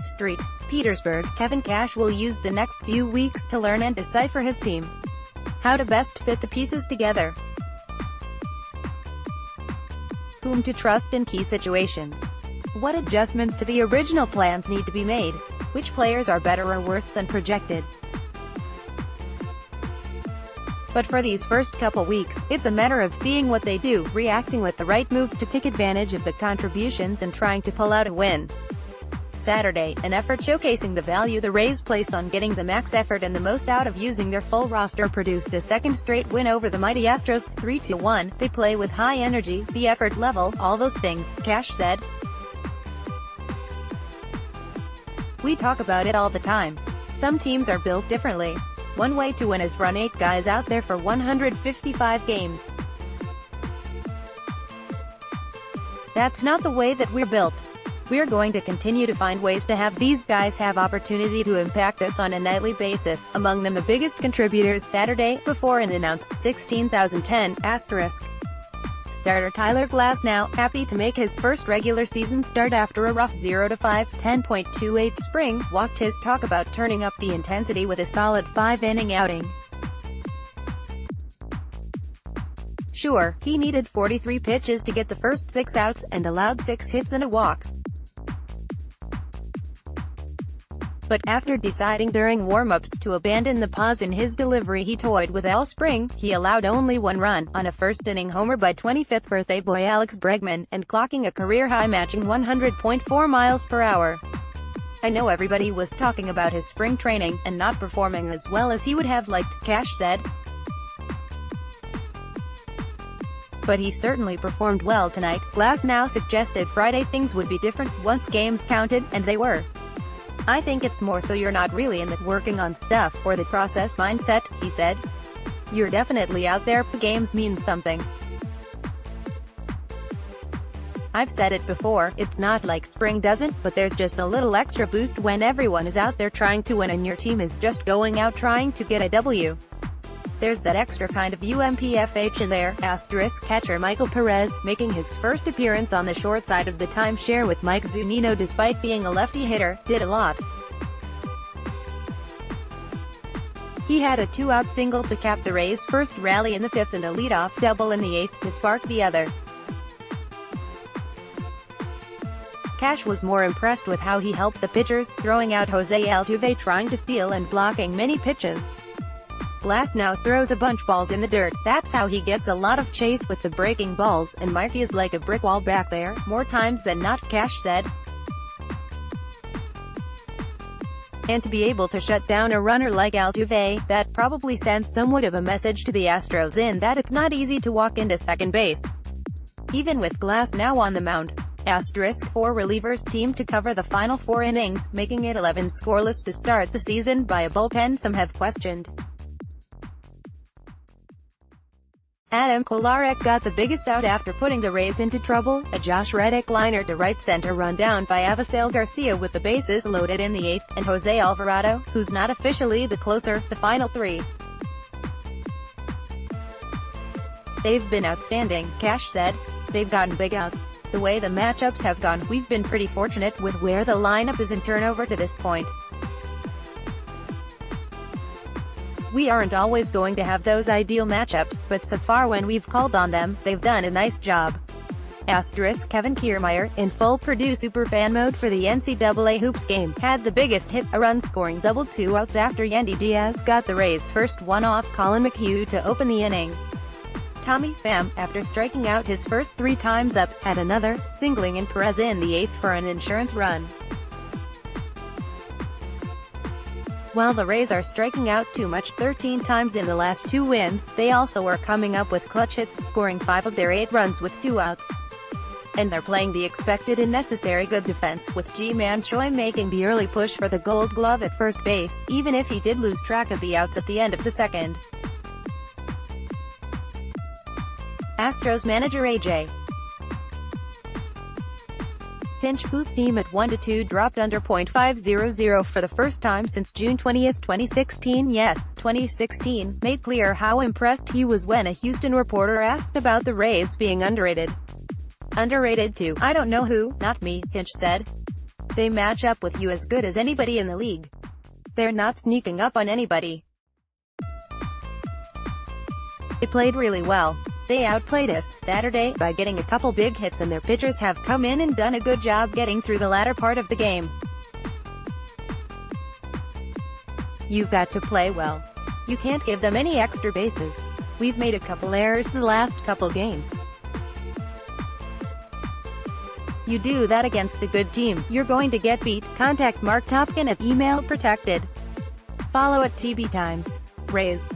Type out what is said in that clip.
Street, Petersburg. Kevin Cash will use the next few weeks to learn and decipher his team. How to best fit the pieces together. Whom to trust in key situations. What adjustments to the original plans need to be made. Which players are better or worse than projected. But for these first couple weeks, it's a matter of seeing what they do, reacting with the right moves to take advantage of the contributions and trying to pull out a win. Saturday, an effort showcasing the value the Rays place on getting the max effort and the most out of using their full roster produced a second straight win over the mighty Astros, 3-1. They play with high energy, the effort level, all those things, Cash said. We talk about it all the time. Some teams are built differently. One way to win is run 8 guys out there for 155 games. That's not the way that we're built. We're going to continue to find ways to have these guys have opportunity to impact us on a nightly basis, among them the biggest contributors Saturday, before an announced 16,010, asterisk. Starter Tyler Glasnow, happy to make his first regular season start after a rough 0-5, 10.28 spring, walked his talk about turning up the intensity with a solid 5-inning outing. Sure, he needed 43 pitches to get the first 6 outs, and allowed 6 hits and a walk. But after deciding during warm-ups to abandon the pause in his delivery he toyed with all spring, he allowed only 1 run, on a first-inning homer by 25th birthday boy Alex Bregman, and clocking a career-high matching 100.4 miles per hour. I know everybody was talking about his spring training, and not performing as well as he would have liked, Cash said. But he certainly performed well tonight. Glasnow suggested Friday things would be different, once games counted, and they were. I think it's more so you're not really in the working on stuff, or the process mindset, he said. You're definitely out there, games mean something. I've said it before, it's not like spring doesn't, but there's just a little extra boost when everyone is out there trying to win and your team is just going out trying to get a W. There's that extra kind of UMPFH in there, asterisk. Catcher Michael Perez, making his first appearance on the short side of the timeshare with Mike Zunino despite being a lefty hitter, did a lot. He had a 2-out single to cap the Rays' first rally in the 5th and a leadoff double in the 8th to spark the other. Cash was more impressed with how he helped the pitchers, throwing out Jose Altuve trying to steal and blocking many pitches. Glasnow throws a bunch balls in the dirt, that's how he gets a lot of chase with the breaking balls, and Mikey is like a brick wall back there, more times than not, Cash said. And to be able to shut down a runner like Altuve, that probably sends somewhat of a message to the Astros in that it's not easy to walk into second base. Even with Glasnow on the mound. Asterisk. 4 relievers teamed to cover the final 4 innings, making it 11 scoreless to start the season by a bullpen some have questioned. Adam Kolarek got the biggest out after putting the Rays into trouble, a Josh Reddick liner to right center run down by Avisail Garcia with the bases loaded in the 8th, and Jose Alvarado, who's not officially the closer, the final 3. They've been outstanding, Cash said. They've gotten big outs. The way the matchups have gone, we've been pretty fortunate with where the lineup is in turnover to this point. We aren't always going to have those ideal matchups, but so far when we've called on them, they've done a nice job. Asterisk. Kevin Kiermaier, in full Purdue superfan mode for the NCAA Hoops game, had the biggest hit, a run-scoring double 2 outs after Yandy Diaz got the Rays' first one off Colin McHugh to open the inning. Tommy Pham, after striking out his first 3 times up, had another, singling in Perez in the 8th for an insurance run. While the Rays are striking out too much 13 times in the last 2 wins, they also are coming up with clutch hits, scoring 5 of their 8 runs with 2 outs. And they're playing the expected and necessary good defense, with Ji-Man Choi making the early push for the Gold Glove at first base, even if he did lose track of the outs at the end of the 2nd. Astros manager A.J. Hinch, whose team at 1-2 dropped under .500 for the first time since June 20, 2016, yes, 2016, made clear how impressed he was when a Houston reporter asked about the Rays being underrated. Underrated to, I don't know who, not me, Hinch said. They match up with you as good as anybody in the league. They're not sneaking up on anybody. They played really well. They outplayed us Saturday by getting a couple big hits, and their pitchers have come in and done a good job getting through the latter part of the game. You've got to play well. You can't give them any extra bases. We've made a couple errors the last couple games. You do that against a good team, you're going to get beat. Contact Mark Topkin at email protected. Follow at TB Times. Rays.